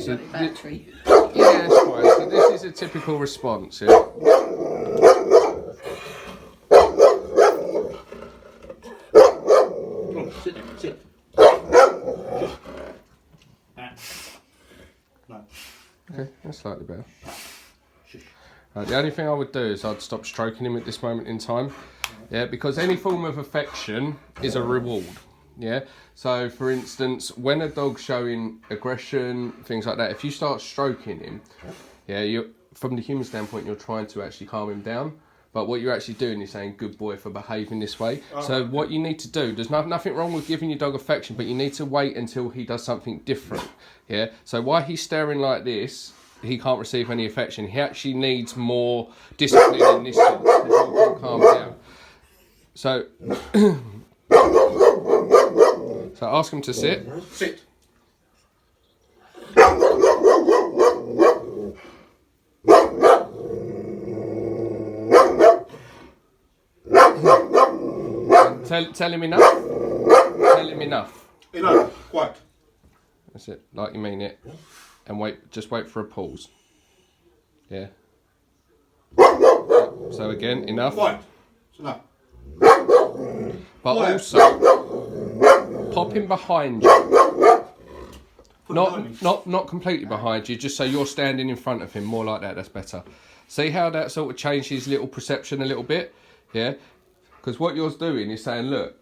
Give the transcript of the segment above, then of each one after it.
So battery. Yeah, that's fine. So this is a typical response, yeah? Come on, sit there, sit. No. Okay, that's slightly better. The only thing I would do is I'd stop stroking him at this moment in time, yeah, because any form of affection is a reward, yeah. So, for instance, when a dog's showing aggression, things like that, if you start stroking him, yeah, you from the human standpoint, you're trying to actually calm him down. But what you're actually doing is saying, good boy for behaving this way. So what you need to do, there's nothing wrong with giving your dog affection, but you need to wait until he does something different. Yeah. So while he's staring like this, he can't receive any affection. He actually needs more discipline in this sense. The dog can calm down. So, so ask him to sit. Sit. Tell him enough. Tell him enough. Enough. Quiet. That's it. Like you mean it. And wait. Just wait for a pause. Yeah. So again, enough. Quiet. Enough. But also, pop him behind you. Not completely behind you. Just so you're standing in front of him. More like that. That's better. See how that sort of changed his little perception a little bit. Yeah. Because what you're doing is saying, look,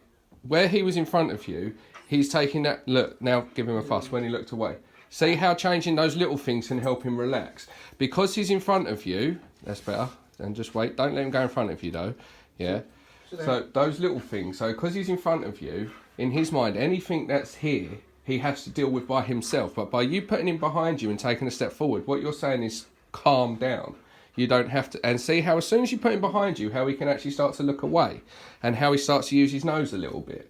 where he was in front of you, he's taking that, look, now give him a fuss when he looked away. See how changing those little things can help him relax. Because he's in front of you, that's better, and just wait, don't let him go in front of you though, yeah? So those little things, so because he's in front of you, in his mind, anything that's here, he has to deal with by himself. But by you putting him behind you and taking a step forward, what you're saying is calm down. You don't have to, and see how as soon as you put him behind you, how he can actually start to look away and how he starts to use his nose a little bit.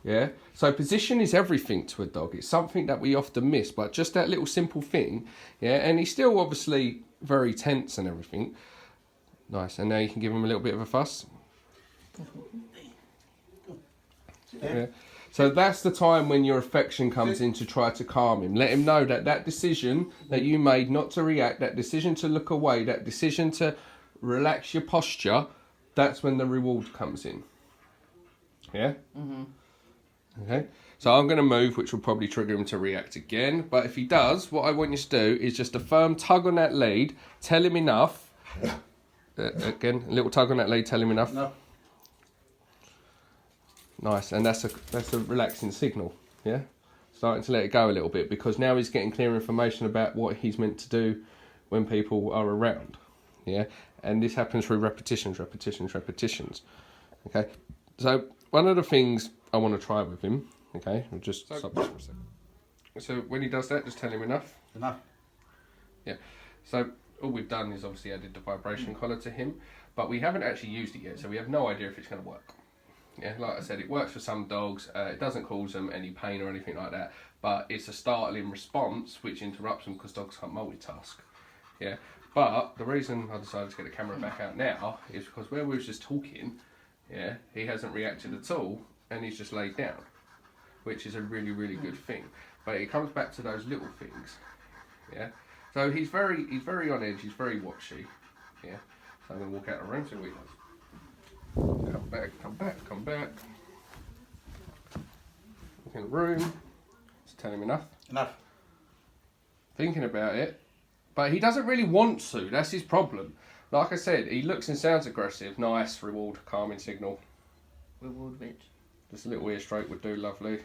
Yeah. So position is everything to a dog. It's something that we often miss, but just that little simple thing. Yeah. And he's still obviously very tense and everything. Nice. And now you can give him a little bit of a fuss. Yeah. So that's the time when your affection comes in to try to calm him. Let him know that that decision that you made not to react, that decision to look away, that decision to relax your posture, that's when the reward comes in. Yeah? Mm-hmm. Okay. So I'm going to move, which will probably trigger him to react again. But if he does, what I want you to do is just a firm tug on that lead, tell him enough. Again, a little tug on that lead, tell him enough. No. Nice, and that's a relaxing signal, yeah? Starting to let it go a little bit, because now he's getting clear information about what he's meant to do when people are around, yeah? And this happens through repetitions, okay? So one of the things I want to try with him, okay? We'll just stop this for a second. So when he does that, just tell him enough. Enough. Yeah. So all we've done is obviously added the vibration collar to him, but we haven't actually used it yet, so we have no idea if it's going to work. Yeah, like I said, it works for some dogs. It doesn't cause them any pain or anything like that, but it's a startling response which interrupts them because dogs can't multitask. Yeah, but the reason I decided to get the camera back out now is because where we was just talking, yeah, he hasn't reacted at all and he's just laid down, which is a really, really good thing. But it comes back to those little things. Yeah, so he's very on edge. He's very watchy. Yeah, so I'm gonna walk out of the room, see what he does. Come back. Look in the room. Just tell him enough. Enough. Thinking about it. But he doesn't really want to. That's his problem. Like I said, he looks and sounds aggressive. Nice, reward, calming signal. Reward bit. Just a little ear stroke would do lovely.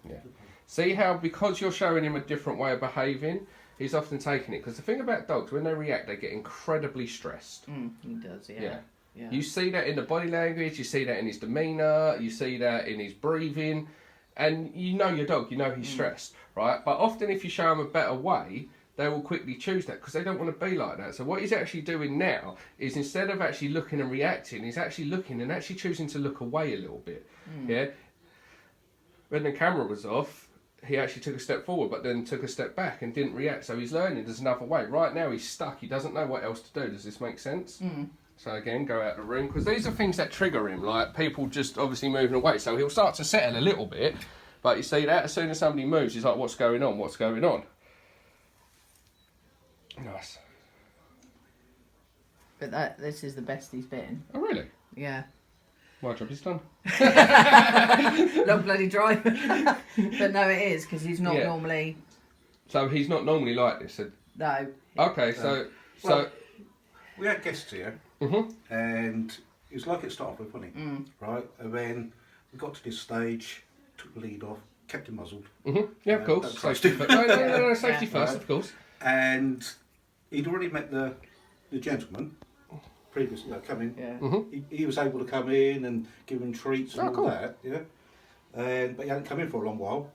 Yeah. See how, because you're showing him a different way of behaving, he's often taking it. Because the thing about dogs, when they react, they get incredibly stressed. He does, yeah. Yeah. Yeah. You see that in the body language, you see that in his demeanour, you see that in his breathing, and you know your dog, you know he's stressed, right? But often if you show him a better way, they will quickly choose that because they don't want to be like that. So what he's actually doing now is instead of actually looking and reacting, he's actually looking and actually choosing to look away a little bit, yeah? When the camera was off, he actually took a step forward, but then took a step back and didn't react. So he's learning there's another way. Right now he's stuck, he doesn't know what else to do. Does this make sense? So again, go out the room, because these are things that trigger him, like people just obviously moving away. So he'll start to settle a little bit, but you see that as soon as somebody moves, he's like, what's going on? What's going on? Nice. But this is the best he's been. Oh, really? Yeah. My job is done. Long bloody drive. But no, it is, because he's not normally... So he's not normally like this? No. Okay, so... Well, we had guests here, Mhm. and it was like it started with, wasn't it? Right? And then we got to this stage, took the lead off, kept him muzzled. Yeah, of course. Don't trust Safety him. no, safety Yeah. first, Right. of course. And he'd already met the gentleman previously coming. Yeah. He was able to come in and give him treats and Oh, all cool. that, but he hadn't come in for a long while,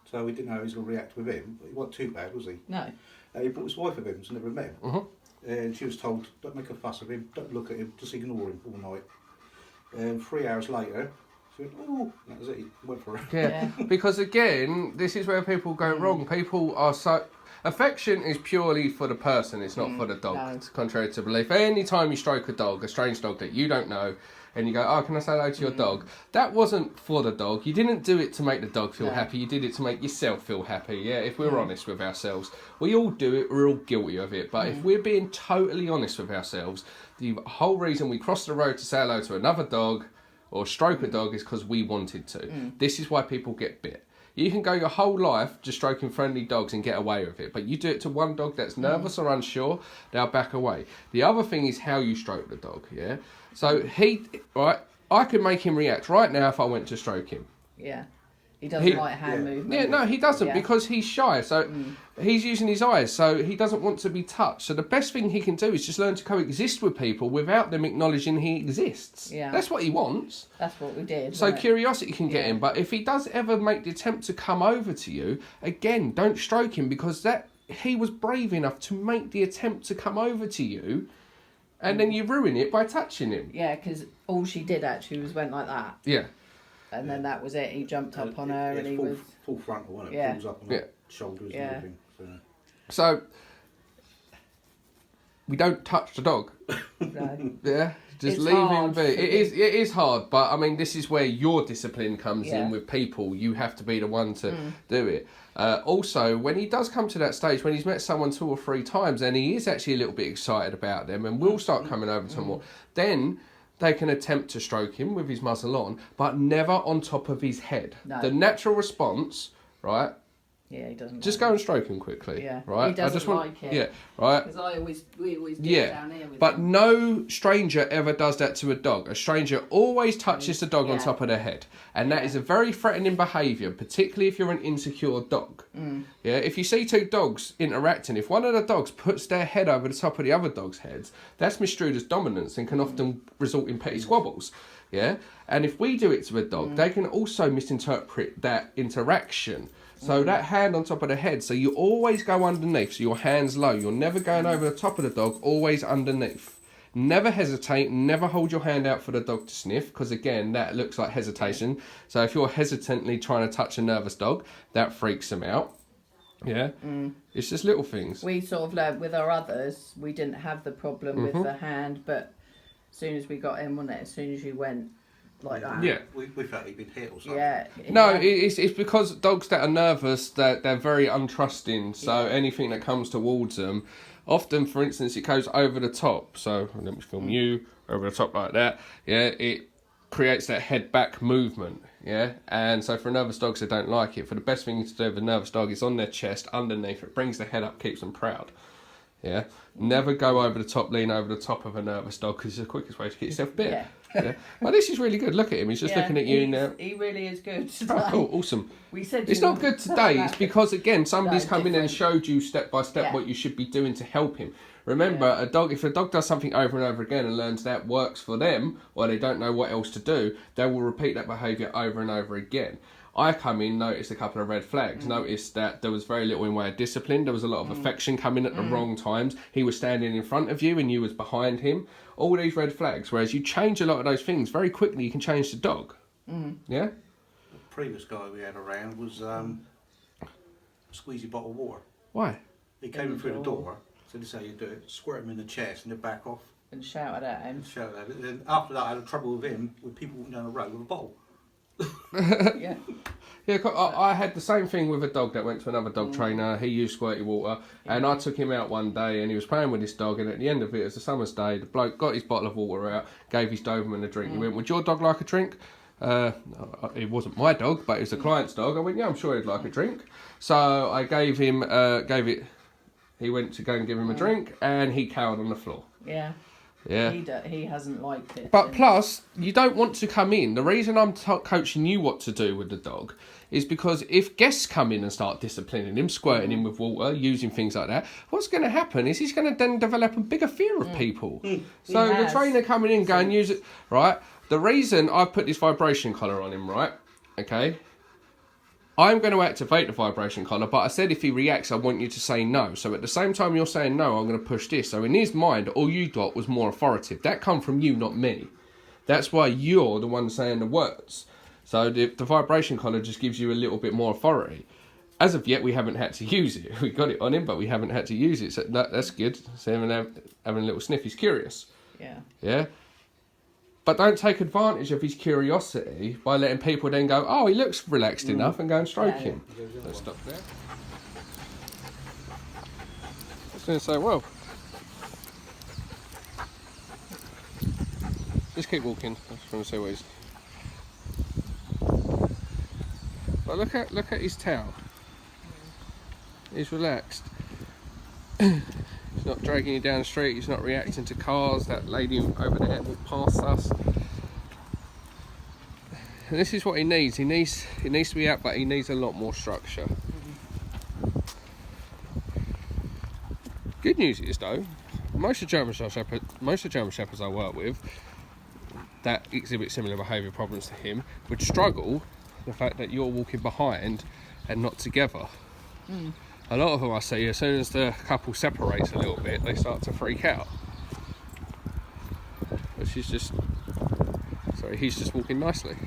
so we didn't know how he was going to react with him. But he wasn't too bad, was he? No. He brought his wife with him, so never met him. And she was told, don't make a fuss of him, don't look at him, just ignore him all night. And 3 hours later, she went, oh, that was it, he went for it. Yeah, because again, this is where people go wrong. People are so... Affection is purely for the person, it's not for the dog, No. it's contrary to belief. Any time you stroke a dog, a strange dog that you don't know, and you go, oh, can I say hello to your dog? That wasn't for the dog. You didn't do it to make the dog feel happy, you did it to make yourself feel happy, yeah? If we're honest with ourselves. We all do it, we're all guilty of it, but if we're being totally honest with ourselves, the whole reason we cross the road to say hello to another dog or stroke a dog is because we wanted to. This is why people get bit. You can go your whole life just stroking friendly dogs and get away with it. But you do it to one dog that's nervous or unsure, they'll back away. The other thing is how you stroke the dog, yeah? So I could make him react right now if I went to stroke him. Yeah. He doesn't like hand movement. Yeah, no, he doesn't Yeah. because he's shy. So he's using his eyes, so he doesn't want to be touched. So the best thing he can do is just learn to coexist with people without them acknowledging he exists. Yeah. That's what he wants. That's what we did. So wasn't it? curiosity can get him, but if he does ever make the attempt to come over to you, again, don't stroke him because he was brave enough to make the attempt to come over to you, and then you ruin it by touching him. Yeah, because all she did actually was went like that. Yeah. And then that was it. He jumped up on her and he was... full frontal, wasn't it? Yeah. Pulls up on the shoulders and everything. So we don't touch the dog. No. Yeah, just It's leave him hard be. for It is hard, but I mean, this is where your discipline comes in Yeah. with people. You have to be the one to do it. Also, when he does come to that stage, when he's met someone 2 or 3 times, and he is actually a little bit excited about them, and will start coming over to them more, then they can attempt to stroke him with his muzzle on, but never on top of his head. No. The natural response, right? Yeah, he doesn't Just like go and stroke him quickly. Yeah. Right. He doesn't I just want, like it. Yeah. Right. Because we always do it Yeah, down here with but him. no stranger ever does that to a dog. A stranger always touches the dog on Yeah. top of their head. And that is a very threatening behaviour, particularly if you're an insecure dog. Yeah, if you see 2 dogs interacting, if one of the dogs puts their head over the top of the other dog's heads, that's misconstrued as dominance and can often result in petty squabbles. Yeah, and if we do it to a dog, they can also misinterpret that interaction. So that hand on top of the head, so you always go underneath, so your hand's low. You're never going over the top of the dog, always underneath. Never hesitate, never hold your hand out for the dog to sniff, because again, that looks like hesitation. So if you're hesitantly trying to touch a nervous dog, that freaks them out. Yeah, it's just little things. We sort of learned with our others, we didn't have the problem with the hand, but as soon as we got in, wasn't it? As soon as you went like that. Yeah. We felt he'd been hit or something. Yeah. No, yeah. it's because dogs that are nervous, they're very untrusting. So anything that comes towards them, often, for instance, it goes over the top. So let me film you over the top like that. Yeah, it creates that head back movement. Yeah, and so for nervous dogs, they don't like it. For the best thing to do with a nervous dog is on their chest, underneath. It brings the head up, keeps them proud. Yeah, never go over the top, lean over the top of a nervous dog because it's the quickest way to get yourself bit. Yeah. Yeah. Well, this is really good. Look at him. He's just looking at you now. He really is good today. Oh, cool, awesome. We said It's not good today. It's because again, somebody's No, come in and different. showed you step by step Yeah. what you should be doing to help him. Remember, if a dog does something over and over again and learns that works for them, or they don't know what else to do, they will repeat that behaviour over and over again. I come in, noticed a couple of red flags, noticed that there was very little in way of discipline, there was a lot of affection coming at the wrong times, he was standing in front of you and you was behind him, all these red flags, whereas you change a lot of those things, very quickly you can change the dog. Yeah? The previous guy we had around was a squeezy bottle of water. Why? He came in through the door, so this is how you do it, squirt him in the chest and then back off And shouted at him. and shout at it. Then after that I had trouble with him, with people walking down the road with a bottle. Yeah. Yeah, I had the same thing with a dog that went to another dog trainer. He used squirty water, and I took him out one day, and he was playing with his dog. And at the end of it, it was a summer's day. The bloke got his bottle of water out, gave his Doberman a drink. He went, "Would your dog like a drink?" It wasn't my dog, but it was the client's dog. I went, "Yeah, I'm sure he'd like a drink." So I gave him, He went to go and give him a drink, and he cowered on the floor. Yeah. Yeah. He hasn't liked it. But plus, you don't want to come in. The reason I'm coaching you what to do with the dog is because if guests come in and start disciplining him, squirting him with water, using things like that, what's going to happen is he's going to then develop a bigger fear of people. So the trainer coming in, go and use it, right? The reason I put this vibration collar on him, right? Okay. I'm going to activate the vibration collar, but I said if he reacts, I want you to say no. So at the same time you're saying no, I'm going to push this. So in his mind, all you got was more authoritative. That come from you, not me. That's why you're the one saying the words. So the vibration collar just gives you a little bit more authority. As of yet, we haven't had to use it. We got it on him, but we haven't had to use it. So that's good. So him having a little sniff, he's curious. Yeah. Yeah. But don't take advantage of his curiosity by letting people then go, "Oh, he looks relaxed enough," and go and stroke him. So stop there. I was going to say, well, just keep walking. I just want to see what he's. But look at his tail. He's relaxed. He's not dragging you down the street. He's not reacting to cars. That lady over there walked past us. And this is what he needs. He needs to be out, but he needs a lot more structure. Good news is though, most of German Shepherds I work with that exhibit similar behaviour problems to him would struggle the fact that you're walking behind and not together. A lot of them I see, as soon as the couple separates a little bit, they start to freak out. But he's just walking nicely.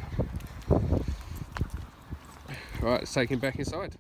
Right, let's take him back inside.